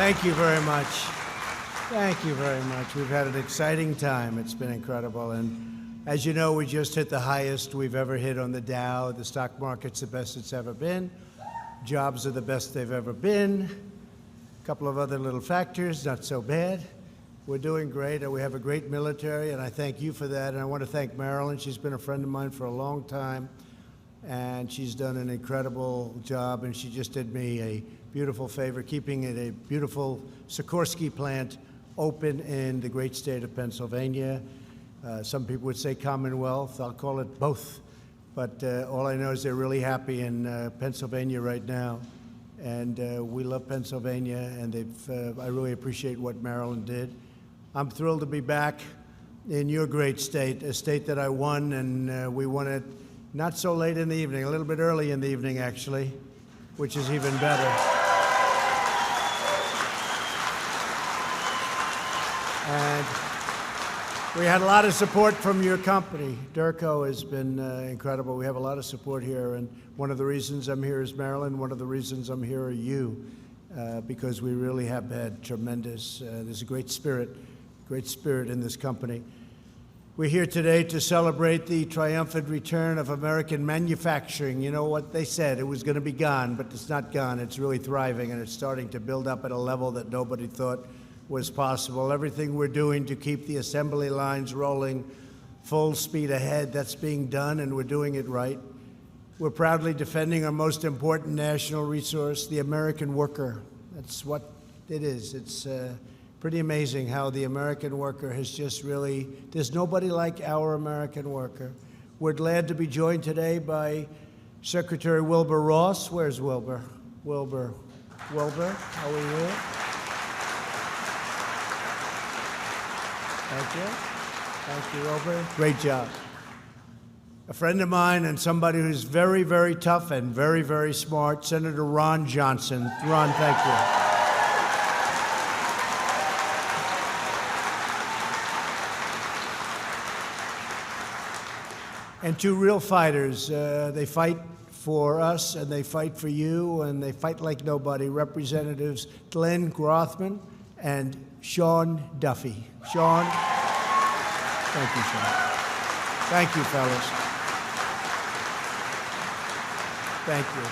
Thank you very much. Thank you very much. We've had an exciting time. It's been incredible. And as you know, we just hit the highest we've ever hit on the Dow. The stock market's the best it's ever been. Jobs are the best they've ever been. A couple of other little factors, not so bad. We're doing great, and we have a great military, and I thank you for that. And I want to thank Marilyn. She's been a friend of mine for a long time, and she's done an incredible job, and she just did me a beautiful favor, keeping it a beautiful Sikorsky plant open in the great state of Pennsylvania. Some people would say Commonwealth. I'll call it both. But all I know is they're really happy in Pennsylvania right now. And we love Pennsylvania, and I really appreciate what Marilyn did. I'm thrilled to be back in your great state, a state that I won, and we won it not so late in the evening, a little bit early in the evening, actually, which is even better. And we had a lot of support from your company. Derco has been incredible. We have a lot of support here, and one of the reasons I'm here is Marilyn. One of the reasons I'm here are you, because we really have had tremendous, there's a great spirit in this company. We're here today to celebrate the triumphant return of American manufacturing. You know what they said, it was going to be gone, but it's not gone. It's really thriving, and it's starting to build up at a level that nobody thought was possible. Everything we're doing to keep the assembly lines rolling full speed ahead, that's being done, and we're doing it right. We're proudly defending our most important national resource, the American worker. That's what it is. It's pretty amazing how the American worker has just really, there's nobody like our American worker. We're glad to be joined today by Secretary Wilbur Ross. Where's Wilbur? Wilbur, how are you? Thank you. Thank you, Wilbur. Great job. A friend of mine and somebody who's very, very tough and very, very smart, Senator Ron Johnson. Ron, thank you. And two real fighters. They fight for us, and they fight for you, and they fight like nobody. Representatives Glenn Grothman and Sean Duffy. Sean, thank you, Sean. Thank you, fellas. Thank you.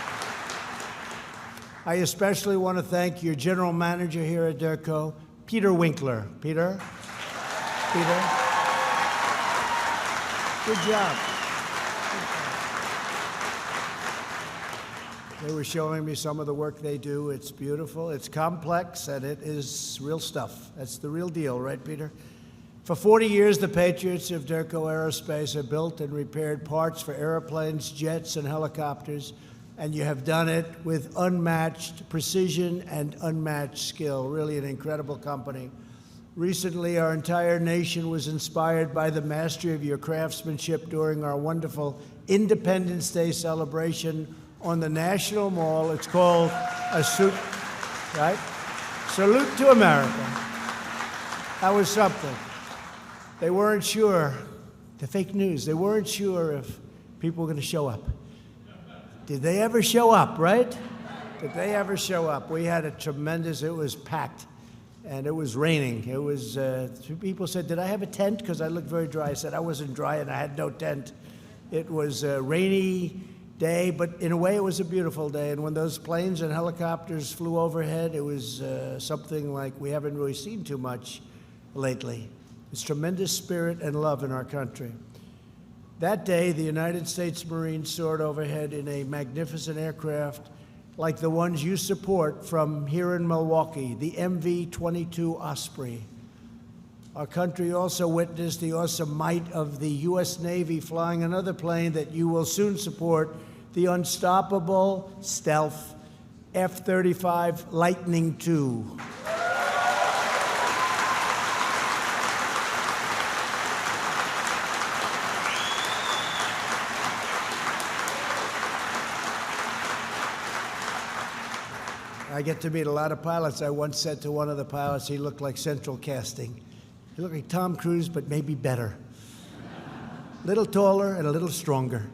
I especially want to thank your general manager here at Derco, Peter Winkler. Peter? Good job. They were showing me some of the work they do. It's beautiful, it's complex, and it is real stuff. That's the real deal, right, Peter? For 40 years, the patriots of Derco Aerospace have built and repaired parts for airplanes, jets, and helicopters, and you have done it with unmatched precision and unmatched skill. Really an incredible company. Recently, our entire nation was inspired by the mastery of your craftsmanship during our wonderful Independence Day celebration on the National Mall. It's called a suit, right? Salute to America. That was something. They weren't sure, the fake news, they weren't sure if people were going to show up. Did they ever show up, right? Did they ever show up? We had a tremendous, it was packed, and it was raining. It was, people said, did I have a tent? Because I looked very dry. I said I wasn't dry and I had no tent. It was a rainy day, but in a way it was a beautiful day. And when those planes and helicopters flew overhead, it was something like we haven't really seen too much lately. There's tremendous spirit and love in our country. That day, the United States Marines soared overhead in a magnificent aircraft like the ones you support from here in Milwaukee, the MV-22 Osprey. Our country also witnessed the awesome might of the U.S. Navy flying another plane that you will soon support, the unstoppable stealth F-35 Lightning II. I get to meet a lot of pilots. I once said to one of the pilots, he looked like central casting. He looked like Tom Cruise, but maybe better. A little taller and a little stronger.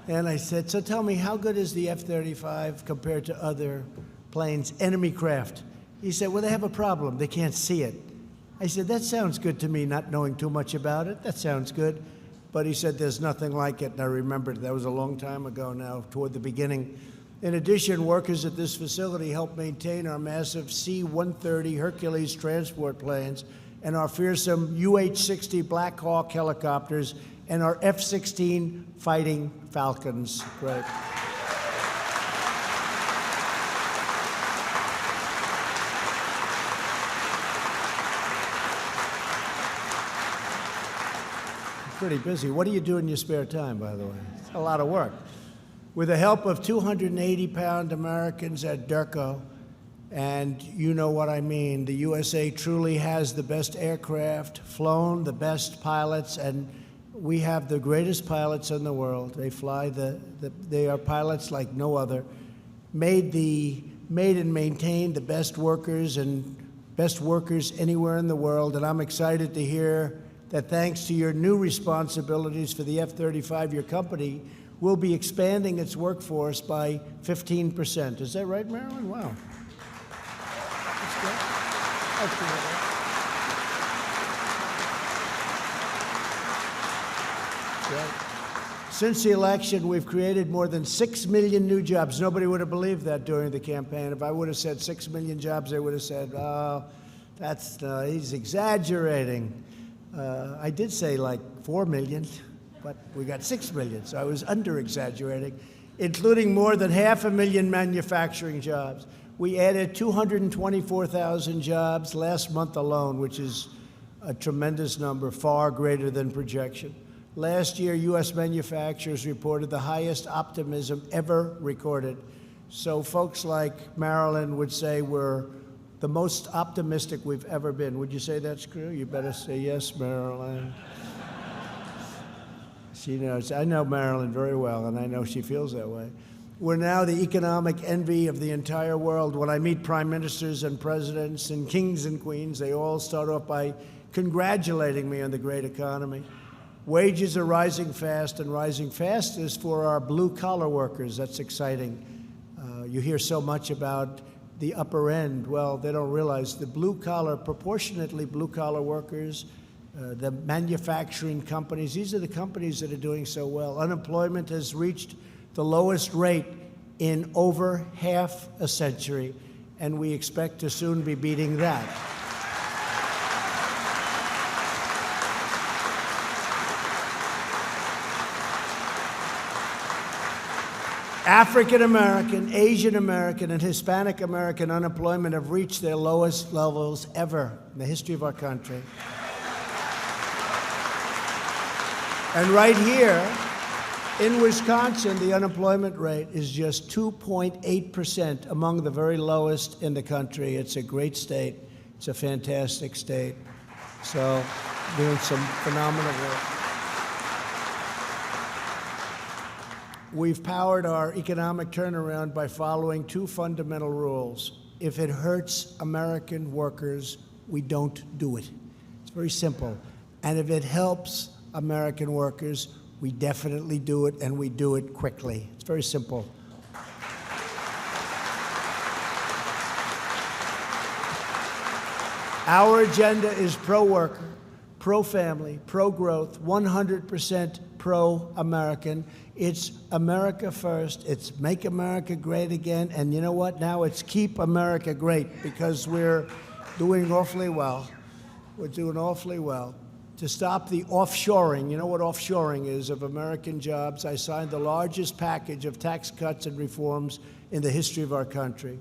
And I said, so tell me, how good is the F-35 compared to other planes, enemy craft? He said, well, they have a problem. They can't see it. I said, that sounds good to me, not knowing too much about it. That sounds good. But he said, there's nothing like it. And I remembered that was a long time ago now, toward the beginning. In addition, workers at this facility help maintain our massive C-130 Hercules transport planes and our fearsome UH-60 Black Hawk helicopters and our F-16 Fighting Falcons. Great. Pretty busy. What do you do in your spare time, by the way? It's a lot of work. With the help of 280-pound Americans at DERCO, and you know what I mean, the USA truly has the best aircraft, flown the best pilots, and we have the greatest pilots in the world. They fly they are pilots like no other. Made and maintained the best workers anywhere in the world, and I'm excited to hear that thanks to your new responsibilities for the F-35, your company will be expanding its workforce by 15%. Is that right, Marilyn? Wow. That's good. That's good. Since the election, we've created more than 6 million new jobs. Nobody would have believed that during the campaign. If I would have said 6 million jobs, they would have said, oh, he's exaggerating. I did say like 4 million, but we got 6 million, so I was under-exaggerating, including more than 500,000 manufacturing jobs. We added 224,000 jobs last month alone, which is a tremendous number, far greater than projection. Last year, U.S. manufacturers reported the highest optimism ever recorded. So folks like Marilyn would say we're the most optimistic we've ever been. Would you say that's true? You better say yes, Marilyn. She knows. I know Marilyn very well, and I know she feels that way. We're now the economic envy of the entire world. When I meet prime ministers and presidents and kings and queens, they all start off by congratulating me on the great economy. Wages are rising fast, and rising fastest for our blue-collar workers. That's exciting. You hear so much about the upper end. Well, they don't realize the blue-collar, proportionately blue-collar workers, the manufacturing companies, these are the companies that are doing so well. Unemployment has reached the lowest rate in over half a century, and we expect to soon be beating that. African American, Asian American, and Hispanic American unemployment have reached their lowest levels ever in the history of our country. And right here in Wisconsin, the unemployment rate is just 2.8%, among the very lowest in the country. It's a great state. It's a fantastic state. So, doing some phenomenal work. We've powered our economic turnaround by following two fundamental rules. If it hurts American workers, we don't do it. It's very simple. And if it helps American workers, we definitely do it, and we do it quickly. It's very simple. Our agenda is pro-worker, pro-family, pro-growth, 100% pro-American. It's America first. It's make America great again. And you know what? Now it's keep America great, because we're doing awfully well. We're doing awfully well. To stop the offshoring, you know what offshoring is, of American jobs, I signed the largest package of tax cuts and reforms in the history of our country.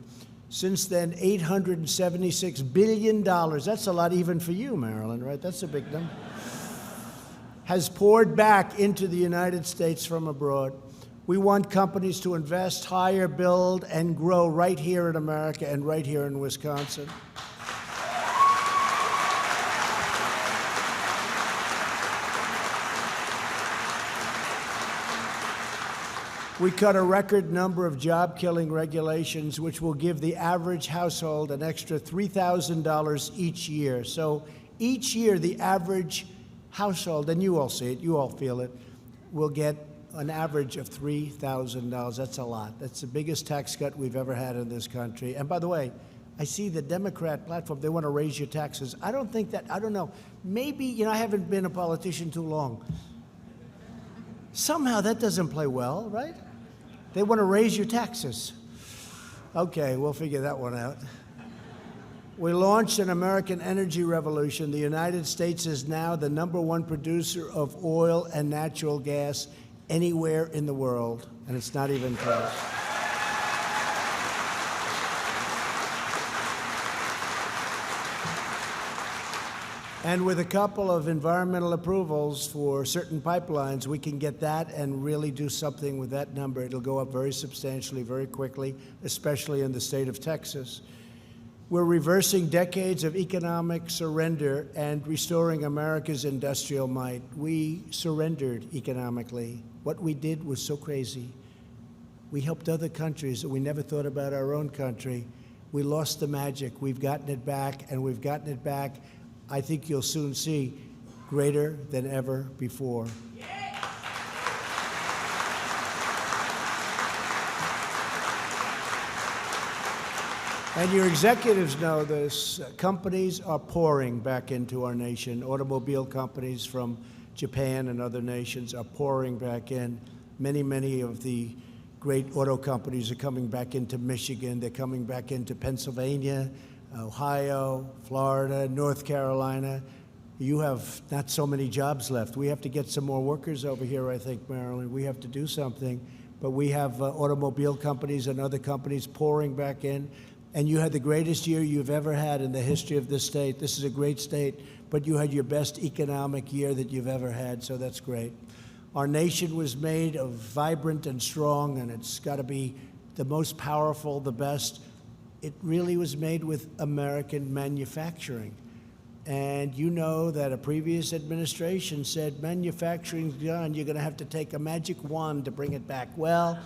Since then, $876 billion, that's a lot even for you, Marilyn, right? That's a big number. Has poured back into the United States from abroad. We want companies to invest, hire, build, and grow right here in America and right here in Wisconsin. We cut a record number of job-killing regulations, which will give the average household an extra $3,000 each year. So each year, the average household, and you all see it, you all feel it, will get an average of $3,000. That's a lot. That's the biggest tax cut we've ever had in this country. And by the way, I see the Democrat platform, they want to raise your taxes. I don't think that, I don't know. Maybe, I haven't been a politician too long. Somehow that doesn't play well, right? They want to raise your taxes. Okay, we'll figure that one out. We launched an American energy revolution. The United States is now the #1 producer of oil and natural gas anywhere in the world, and it's not even close. And with a couple of environmental approvals for certain pipelines, we can get that and really do something with that number. It'll go up very substantially, very quickly, especially in the state of Texas. We're reversing decades of economic surrender and restoring America's industrial might. We surrendered economically. What we did was so crazy. We helped other countries that we never thought about our own country. We lost the magic. We've gotten it back, and we've gotten it back, I think you'll soon see, greater than ever before. And your executives know this. Companies are pouring back into our nation. Automobile companies from Japan and other nations are pouring back in. Many of the great auto companies are coming back into Michigan. They're coming back into Pennsylvania, Ohio, Florida, North Carolina. You have not so many jobs left. We have to get some more workers over here, I think, Maryland. We have to do something. But we have automobile companies and other companies pouring back in. And you had the greatest year you've ever had in the history of this state. This is a great state, but you had your best economic year that you've ever had, so that's great. Our nation was made of vibrant and strong, and it's got to be the most powerful, the best. It really was made with American manufacturing. And you know that a previous administration said, manufacturing's gone, you're going to have to take a magic wand to bring it back. Well,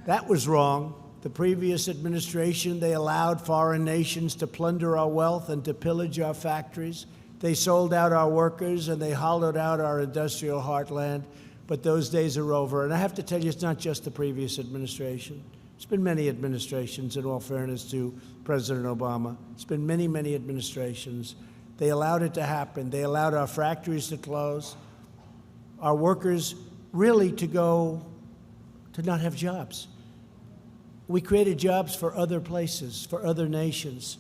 that was wrong. The previous administration, they allowed foreign nations to plunder our wealth and to pillage our factories. They sold out our workers and they hollowed out our industrial heartland. But those days are over. And I have to tell you, it's not just the previous administration. It's been many administrations, in all fairness to President Obama. It's been many administrations. They allowed it to happen. They allowed our factories to close, our workers really to not have jobs. We created jobs for other places, for other nations,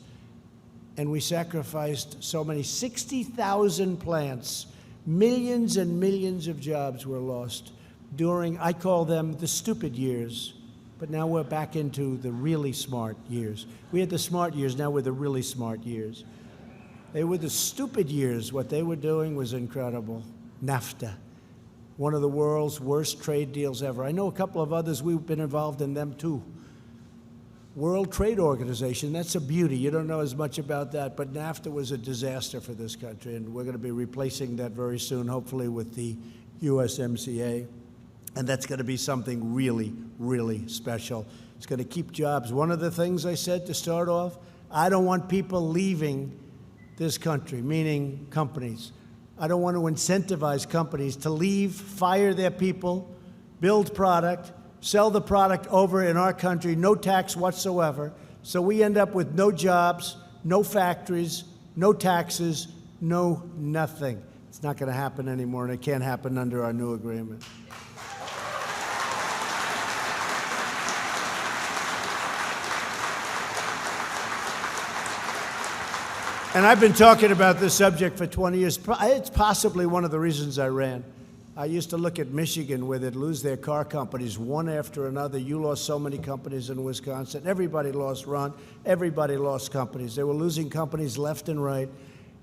and we sacrificed so many, 60,000 plants, millions and millions of jobs were lost during, I call them the stupid years, but now we're back into the really smart years. We had the smart years, now we're the really smart years. They were the stupid years. What they were doing was incredible. NAFTA, one of the world's worst trade deals ever. I know a couple of others, we've been involved in them too. World Trade Organization, that's a beauty. You don't know as much about that, but NAFTA was a disaster for this country, and we're going to be replacing that very soon, hopefully with the USMCA, and that's going to be something really special. It's going to keep jobs. One of the things I said to start off, I don't want people leaving this country, meaning companies. I don't want to incentivize companies to leave, fire their people, build product, sell the product over in our country, no tax whatsoever. So we end up with no jobs, no factories, no taxes, no nothing. It's not going to happen anymore, and it can't happen under our new agreement. And I've been talking about this subject for 20 years. It's possibly one of the reasons I ran. I used to look at Michigan, where they'd lose their car companies one after another. You lost so many companies in Wisconsin. Everybody lost Ron. Everybody lost companies. They were losing companies left and right.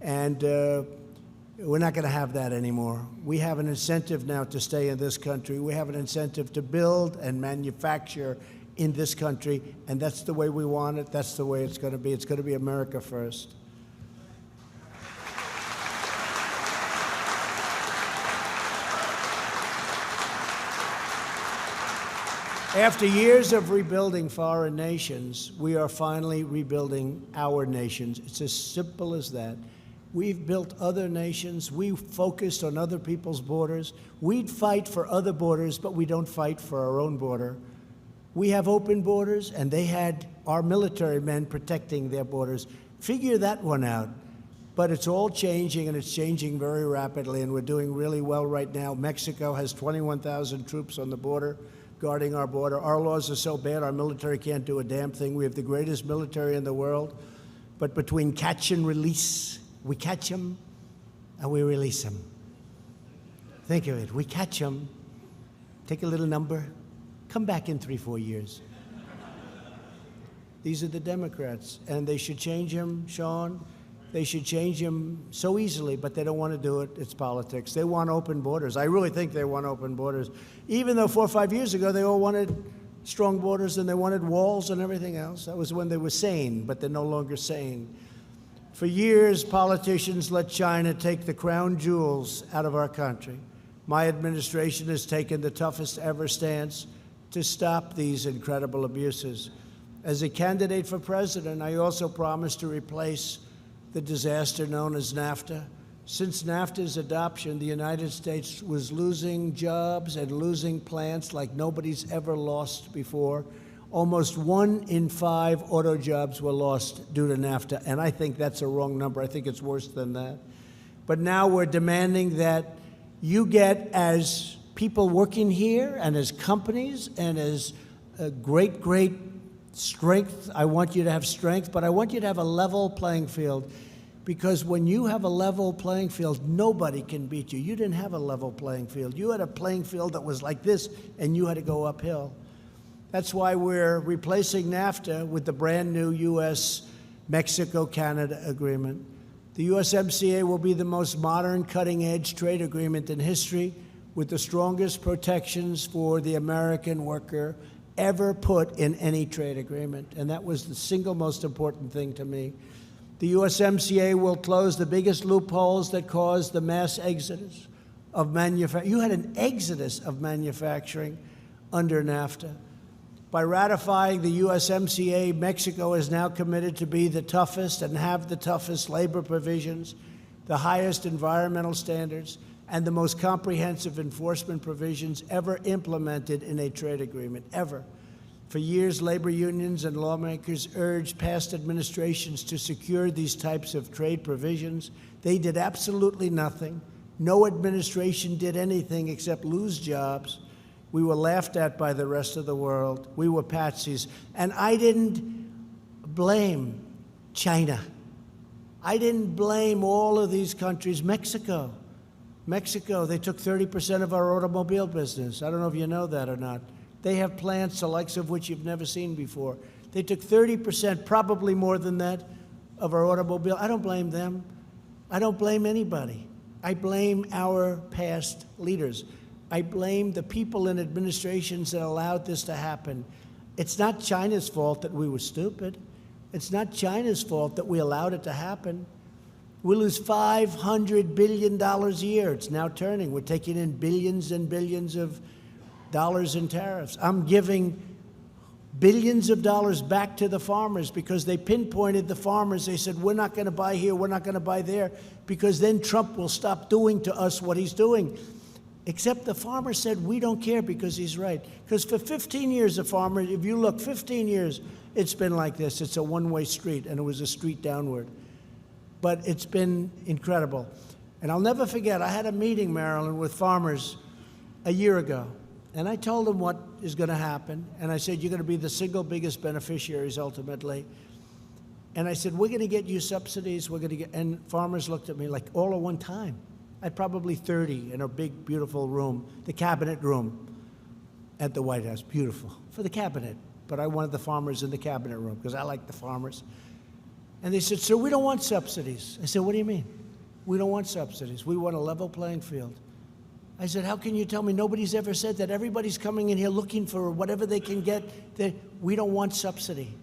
And we're not going to have that anymore. We have an incentive now to stay in this country. We have an incentive to build and manufacture in this country. And that's the way we want it. That's the way it's going to be. It's going to be America first. After years of rebuilding foreign nations, we are finally rebuilding our nations. It's as simple as that. We've built other nations. We focused on other people's borders. We'd fight for other borders, but we don't fight for our own border. We have open borders, and they had our military men protecting their borders. Figure that one out. But it's all changing, and it's changing very rapidly, and we're doing really well right now. Mexico has 21,000 troops on the border, guarding our border. Our laws are so bad, our military can't do a damn thing. We have the greatest military in the world. But between catch and release, we catch them and we release them. Think of it. We catch them, take a little number, come back in 3-4 years. These are the Democrats, and they should change them, Sean. They should change them so easily, but they don't want to do it. It's politics. They want open borders. I really think they want open borders. Even though 4 or 5 years ago, they all wanted strong borders and they wanted walls and everything else. That was when they were sane, but they're no longer sane. For years, politicians let China take the crown jewels out of our country. My administration has taken the toughest ever stance to stop these incredible abuses. As a candidate for president, I also promised to replace the disaster known as NAFTA. Since NAFTA's adoption, the United States was losing jobs and losing plants like nobody's ever lost before. Almost 1 in 5 auto jobs were lost due to NAFTA, and I think that's a wrong number. I think it's worse than that. But now we're demanding that you get, as people working here and as companies and as a great strength, I want you to have strength, but I want you to have a level playing field. Because when you have a level playing field, nobody can beat you. You didn't have a level playing field. You had a playing field that was like this, and you had to go uphill. That's why we're replacing NAFTA with the brand new U.S.-Mexico-Canada agreement. The USMCA will be the most modern, cutting-edge trade agreement in history, with the strongest protections for the American worker ever put in any trade agreement. And that was the single most important thing to me. The USMCA will close the biggest loopholes that caused the mass exodus of manufacturing. You had an exodus of manufacturing under NAFTA. By ratifying the USMCA, Mexico is now committed to be the toughest and have the toughest labor provisions, the highest environmental standards, and the most comprehensive enforcement provisions ever implemented in a trade agreement, ever. For years, labor unions and lawmakers urged past administrations to secure these types of trade provisions. They did absolutely nothing. No administration did anything except lose jobs. We were laughed at by the rest of the world. We were patsies. And I didn't blame China. I didn't blame all of these countries. Mexico, they took 30% of our automobile business. I don't know if you know that or not. They have plants the likes of which you've never seen before. They took 30%, probably more than that, of our automobile. I don't blame them. I don't blame anybody. I blame our past leaders. I blame the people in administrations that allowed this to happen. It's not China's fault that we were stupid. It's not China's fault that we allowed it to happen. We lose $500 billion a year. It's now turning. We're taking in billions and billions of dollars in tariffs. I'm giving billions of dollars back to the farmers because they pinpointed the farmers. They said, we're not going to buy here, we're not going to buy there, because then Trump will stop doing to us what he's doing. Except the farmer said, we don't care, because he's right. Because for 15 years, the farmer, if you look, 15 years, it's been like this. It's a one-way street, and it was a street downward. But it's been incredible. And I'll never forget, I had a meeting, Marilyn, with farmers a year ago. And I told them what is going to happen. And I said, you're going to be the single biggest beneficiaries ultimately. And I said, we're going to get you subsidies. We're going to get, and farmers looked at me like all at one time. I had probably 30 in a big, beautiful room, the cabinet room at the White House. Beautiful for the cabinet. But I wanted the farmers in the cabinet room because I like the farmers. And they said, sir, we don't want subsidies. I said, what do you mean? We don't want subsidies. We want a level playing field. I said, how can you tell me? Nobody's ever said that. Everybody's coming in here looking for whatever they can get. We don't want subsidy.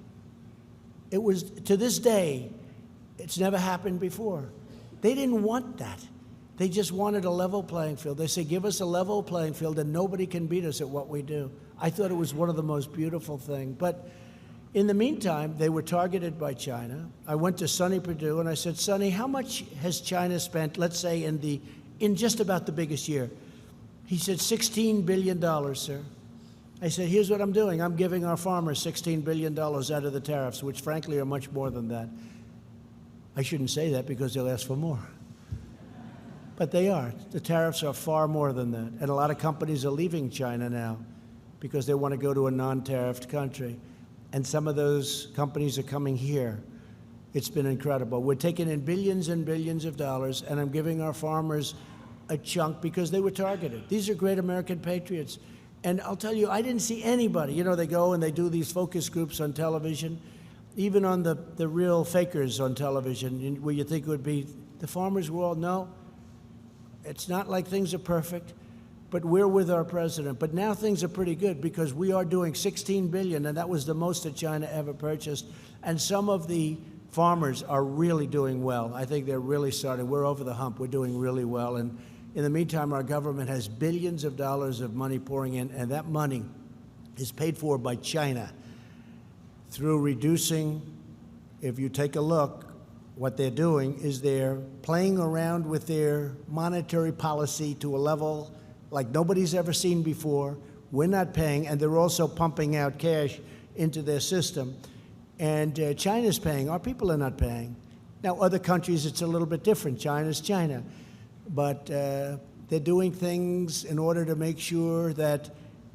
It was, to this day, it's never happened before. They didn't want that. They just wanted a level playing field. They said, give us a level playing field and nobody can beat us at what we do. I thought it was one of the most beautiful things. But in the meantime, they were targeted by China. I went to Sonny Perdue and I said, Sonny, how much has China spent, let's say, in just about the biggest year? He said, $16 billion, sir. I said, here's what I'm doing. I'm giving our farmers $16 billion out of the tariffs, which frankly are much more than that. I shouldn't say that because they'll ask for more. But they are. The tariffs are far more than that. And a lot of companies are leaving China now because they want to go to a non-tariffed country. And some of those companies are coming here. It's been incredible. We're taking in billions and billions of dollars, and I'm giving our farmers a chunk because they were targeted. These are great American patriots. And I'll tell you, I didn't see anybody. You know, they go and they do these focus groups on television, even on the real fakers on television, where you think it would be the farmers' world. No, it's not like things are perfect, but we're with our president. But now things are pretty good because we are doing $16 billion, and that was the most that China ever purchased. And some of the farmers are really doing well. I think they're really starting. We're over the hump. We're doing really well. And in the meantime, our government has billions of dollars of money pouring in, and that money is paid for by China through reducing, if you take a look, what they're doing is they're playing around with their monetary policy to a level like nobody's ever seen before. We're not paying, and they're also pumping out cash into their system. And China's paying. Our people are not paying. Now, other countries, it's a little bit different. China's China. But they're doing things in order to make sure that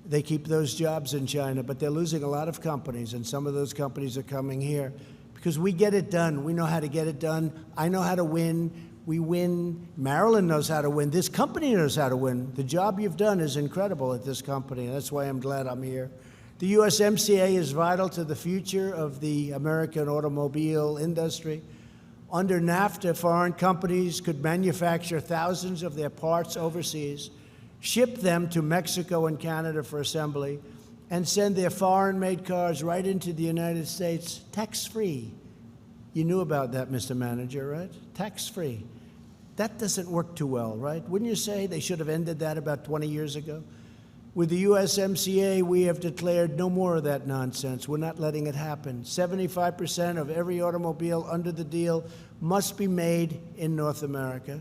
they keep those jobs in China. But they're losing a lot of companies, and some of those companies are coming here because we get it done. We know how to get it done. I know how to win. We win. Marilyn knows how to win. This company knows how to win. The job you've done is incredible at this company. That's why I'm glad I'm here. The USMCA is vital to the future of the American automobile industry. Under NAFTA, foreign companies could manufacture thousands of their parts overseas, ship them to Mexico and Canada for assembly, and send their foreign-made cars right into the United States tax-free. You knew about that, Mr. Manager, right? Tax-free. That doesn't work too well, right? Wouldn't you say they should have ended that about 20 years ago? With the USMCA, we have declared no more of that nonsense. We're not letting it happen. 75% of every automobile under the deal must be made in North America,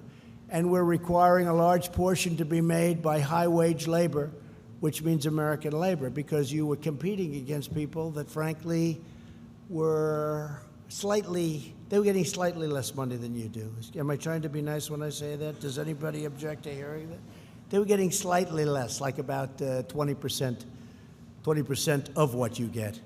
and we're requiring a large portion to be made by high-wage labor, which means American labor, because you were competing against people that, frankly, were they were getting slightly less money than you do. Am I trying to be nice when I say that? Does anybody object to hearing that? They were getting slightly less, like about 20% of what you get.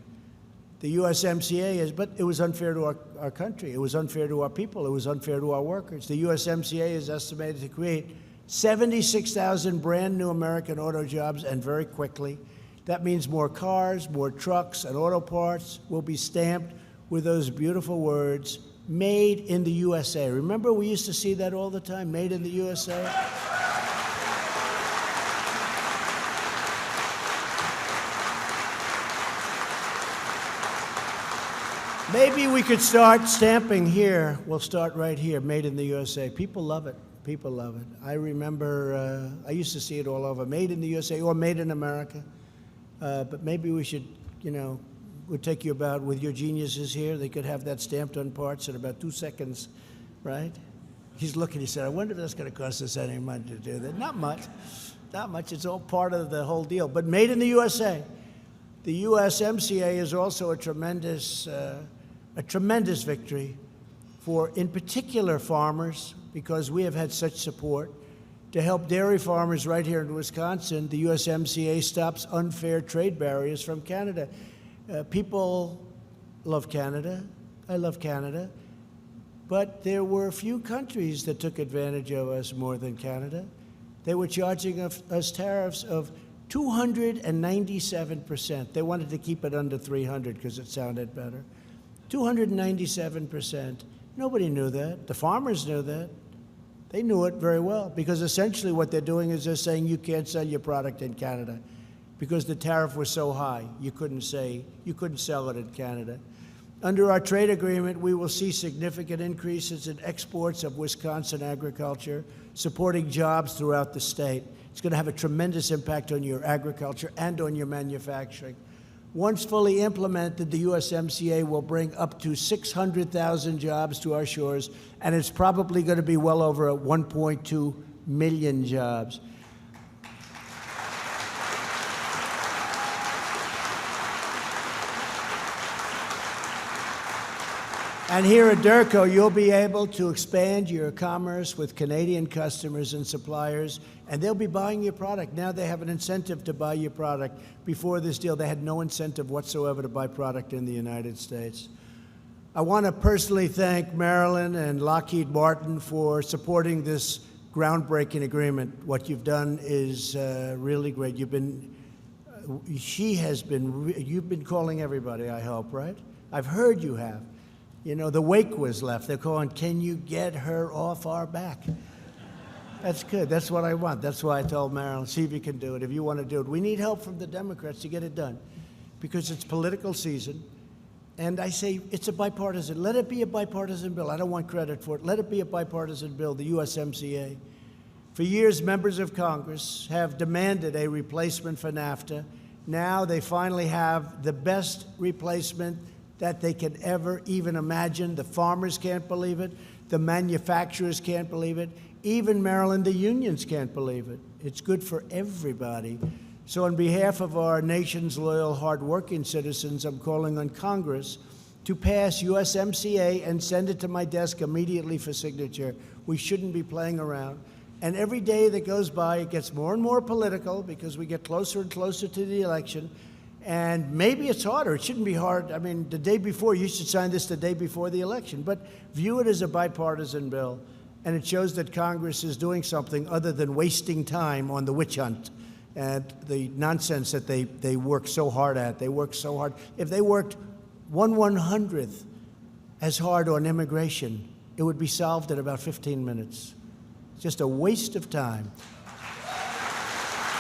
The USMCA is, but it was unfair to our country. It was unfair to our people. It was unfair to our workers. The USMCA is estimated to create 76,000 brand new American auto jobs, and very quickly. That means more cars, more trucks, and auto parts will be stamped with those beautiful words, made in the USA. Remember, we used to see that all the time, made in the USA? Maybe we could start stamping here. We'll start right here, made in the USA. People love it. People love it. I remember, I used to see it all over, made in the USA or made in America. But maybe we should, would take you about, with your geniuses here, they could have that stamped on parts in about 2 seconds, right? He's looking, he said, I wonder if that's going to cost us any money to do that. Not much. Not much. It's all part of the whole deal. But made in the USA. The USMCA is also a tremendous victory for, in particular, farmers, because we have had such support. To help dairy farmers right here in Wisconsin, the USMCA stops unfair trade barriers from Canada. People love Canada. I love Canada. But there were a few countries that took advantage of us more than Canada. They were charging us tariffs of 297%. They wanted to keep it under 300 because it sounded better. 297%. Nobody knew that. The farmers knew that. They knew it very well, because essentially what they're doing is they're saying you can't sell your product in Canada because the tariff was so high. You couldn't sell it in Canada. Under our trade agreement, we will see significant increases in exports of Wisconsin agriculture, supporting jobs throughout the state. It's going to have a tremendous impact on your agriculture and on your manufacturing. Once fully implemented, the USMCA will bring up to 600,000 jobs to our shores, and it's probably going to be well over 1.2 million jobs. And here at Derco, you'll be able to expand your commerce with Canadian customers and suppliers, and they'll be buying your product. Now they have an incentive to buy your product. Before this deal, they had no incentive whatsoever to buy product in the United States. I want to personally thank Marilyn and Lockheed Martin for supporting this groundbreaking agreement. What you've done is really great. You've been calling everybody, I hope, right? I've heard you have. You know, the wake was left. They're calling, can you get her off our back? That's good. That's what I want. That's why I told Marilyn, see if you can do it, if you want to do it. We need help from the Democrats to get it done because it's political season. And I say it's a bipartisan. Let it be a bipartisan bill. I don't want credit for it. Let it be a bipartisan bill, the USMCA. For years, members of Congress have demanded a replacement for NAFTA. Now they finally have the best replacement that they could ever even imagine. The farmers can't believe it. The manufacturers can't believe it. Even Maryland, the unions can't believe it. It's good for everybody. So on behalf of our nation's loyal, hardworking citizens, I'm calling on Congress to pass USMCA and send it to my desk immediately for signature. We shouldn't be playing around. And every day that goes by, it gets more and more political because we get closer and closer to the election. And maybe it's harder. It shouldn't be hard. I mean, the day before, you should sign this the day before the election. But view it as a bipartisan bill. And it shows that Congress is doing something other than wasting time on the witch hunt and the nonsense that they work so hard at. They work so hard. If they worked 1/100th as hard on immigration, it would be solved in about 15 minutes. Just a waste of time.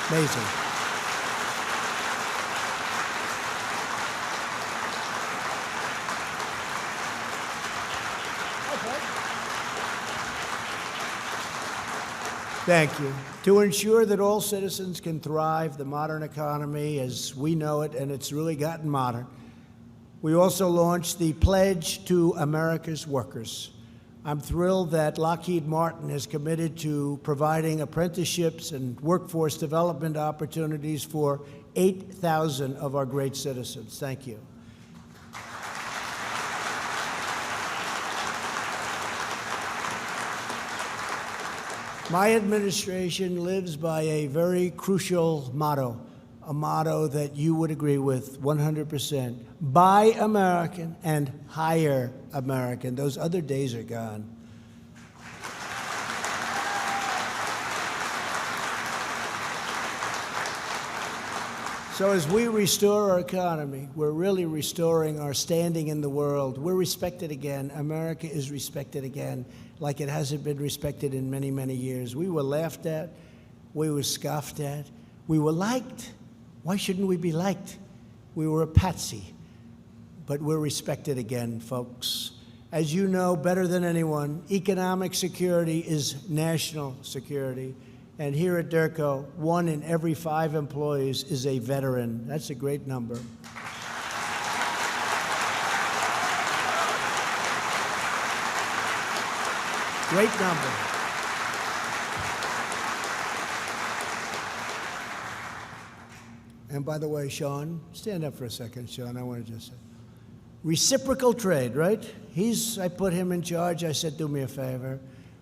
Amazing. Thank you. To ensure that all citizens can thrive, the modern economy as we know it, and it's really gotten modern, we also launched the Pledge to America's Workers. I'm thrilled that Lockheed Martin has committed to providing apprenticeships and workforce development opportunities for 8,000 of our great citizens. Thank you. My administration lives by a very crucial motto, a motto that you would agree with 100%. Buy American and hire American. Those other days are gone. So as we restore our economy, we're really restoring our standing in the world. We're respected again. America is respected again, like it hasn't been respected in many, many years. We were laughed at. We were scoffed at. We were liked. Why shouldn't we be liked? We were a patsy. But we're respected again, folks. As you know better than anyone, economic security is national security. And here at Derco, 1 in every 5 employees is a veteran. That's a great number. Great number. And by the way, Sean, stand up for a second, Sean. I want to just say, reciprocal trade, right? I put him in charge. I said, do me a favor.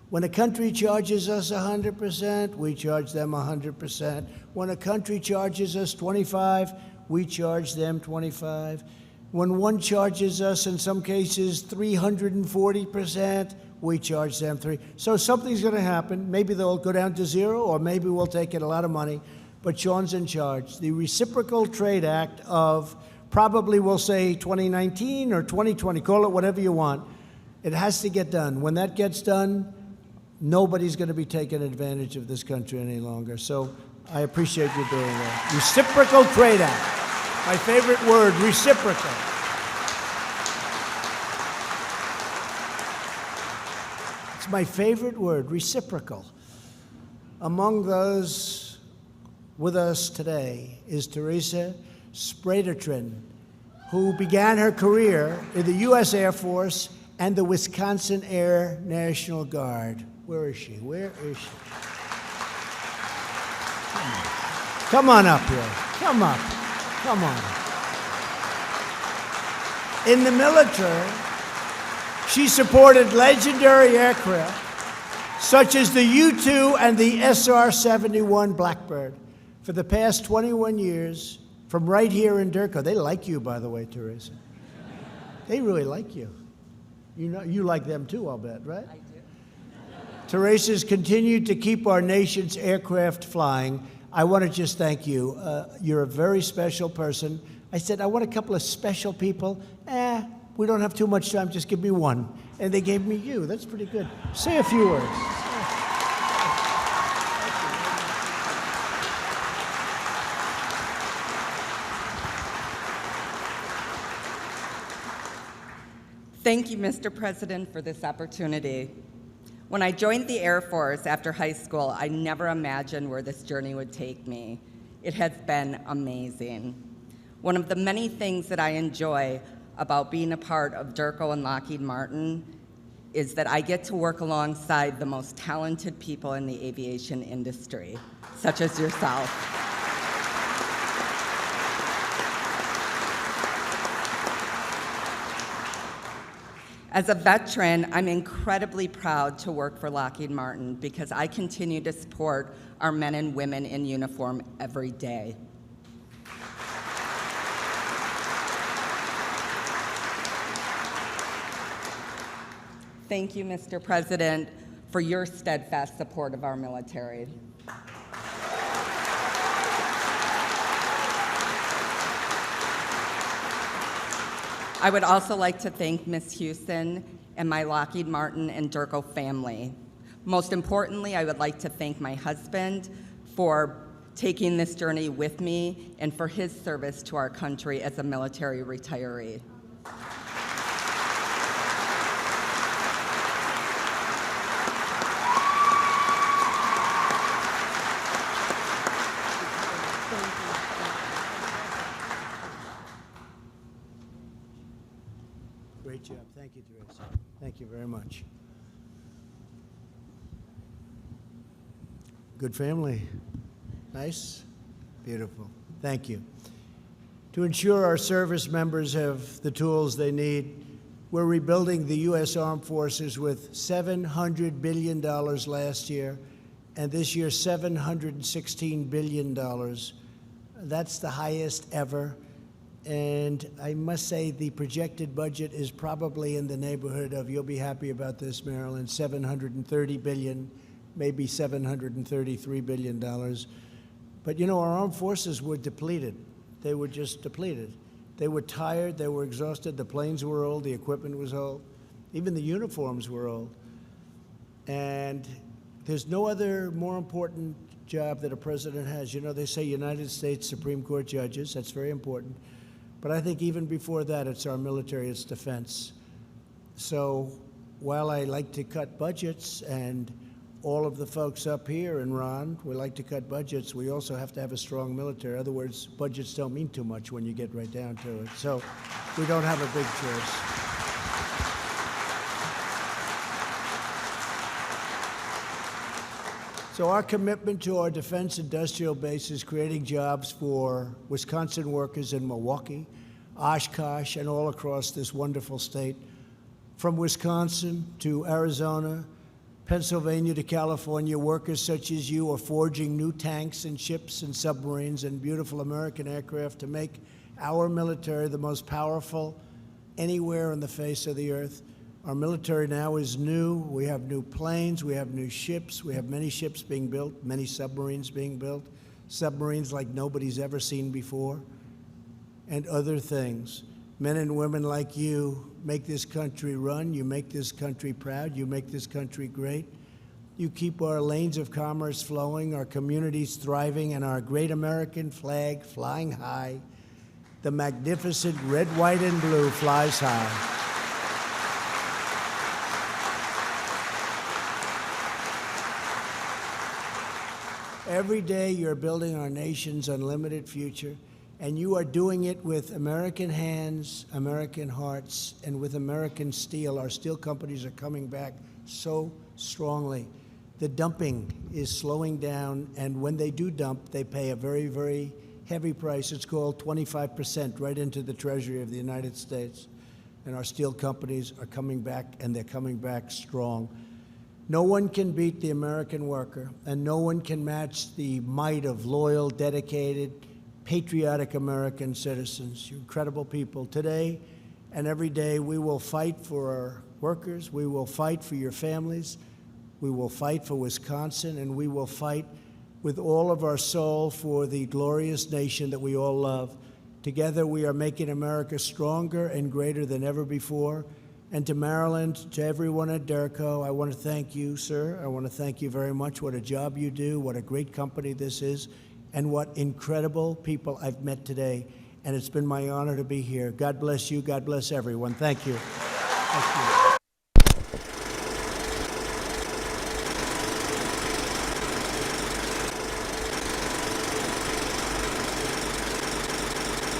When a country charges us 100%, we charge them 100%. When a country charges us 25, we charge them 25. When one charges us, in some cases, 340%, we charge them 3. So something's going to happen. Maybe they'll go down to 0, or maybe we'll take in a lot of money. But Sean's in charge. The Reciprocal Trade Act of probably, we'll say, 2019 or 2020, call it whatever you want. It has to get done. When that gets done, nobody's going to be taking advantage of this country any longer. So I appreciate you doing that. Reciprocal Trade Act. My favorite word, reciprocal. It's my favorite word, reciprocal. Among those with us today is Teresa Spradertrin, who began her career in the U.S. Air Force and the Wisconsin Air National Guard. Where is she? Where is she? Come on up here. Come up. Come on. In the military, She supported legendary aircraft such as the U-2 and the SR-71 Blackbird for the past 21 years from right here in Derco. They like you, by the way, Teresa. They really like you. You know, you like them too, I'll bet, right? I do. Teresa's continued to keep our nation's aircraft flying. I want to just thank you. You're a very special person. I said, I want a couple of special people. We don't have too much time, just give me one. And they gave me you. That's pretty good. Say a few words. Thank you, Mr. President, for this opportunity. When I joined the Air Force after high school, I never imagined where this journey would take me. It has been amazing. One of the many things that I enjoy about being a part of Derco and Lockheed Martin is that I get to work alongside the most talented people in the aviation industry, such as yourself. As a veteran, I'm incredibly proud to work for Lockheed Martin because I continue to support our men and women in uniform every day. Thank you, Mr. President, for your steadfast support of our military. I would also like to thank Ms. Houston and my Lockheed Martin and Derco family. Most importantly, I would like to thank my husband for taking this journey with me and for his service to our country as a military retiree. Great job. Thank you, Teresa. Thank you very much. Good family. Nice? Beautiful. Thank you. To ensure our service members have the tools they need, we're rebuilding the U.S. Armed Forces with $700 billion last year, and this year $716 billion. That's the highest ever. And I must say the projected budget is probably in the neighborhood of, you'll be happy about this, Marilyn, $730 billion, maybe $733 billion. But you know, our armed forces were depleted. They were just depleted. They were tired, they were exhausted, the planes were old, the equipment was old, even the uniforms were old. And there's no other more important job that a president has. You know, they say United States Supreme Court judges, that's very important. But I think even before that, it's our military, it's defense. So while I like to cut budgets, and all of the folks up here and Ron, we like to cut budgets, we also have to have a strong military. In other words, budgets don't mean too much when you get right down to it. So we don't have a big choice. So our commitment to our defense industrial base is creating jobs for Wisconsin workers in Milwaukee, Oshkosh, and all across this wonderful state. From Wisconsin to Arizona, Pennsylvania to California, workers such as you are forging new tanks and ships and submarines and beautiful American aircraft to make our military the most powerful anywhere on the face of the earth. Our military now is new. We have new planes, we have new ships, we have many ships being built, many submarines being built, submarines like nobody's ever seen before, and other things. Men and women like you make this country run, you make this country proud, you make this country great. You keep our lanes of commerce flowing, our communities thriving, and our great American flag flying high. The magnificent red, white, and blue flies high. Every day you're building our nation's unlimited future, and you are doing it with American hands, American hearts, and with American steel. Our steel companies are coming back so strongly. The dumping is slowing down, and when they do dump, they pay a very, very heavy price. It's called 25% right into the Treasury of the United States. and our steel companies are coming back, and they're coming back strong. No one can beat the American worker, and no one can match the might of loyal, dedicated, patriotic American citizens. You incredible people. Today and every day, we will fight for our workers. We will fight for your families. We will fight for Wisconsin, and we will fight with all of our soul for the glorious nation that we all love. Together, we are making America stronger and greater than ever before. And to Maryland, to everyone at Derco, I want to thank you, sir. I want to thank you very much. What a job you do, what a great company this is, and what incredible people I've met today. And it's been my honor to be here. God bless you. God bless everyone. Thank you. Thank you.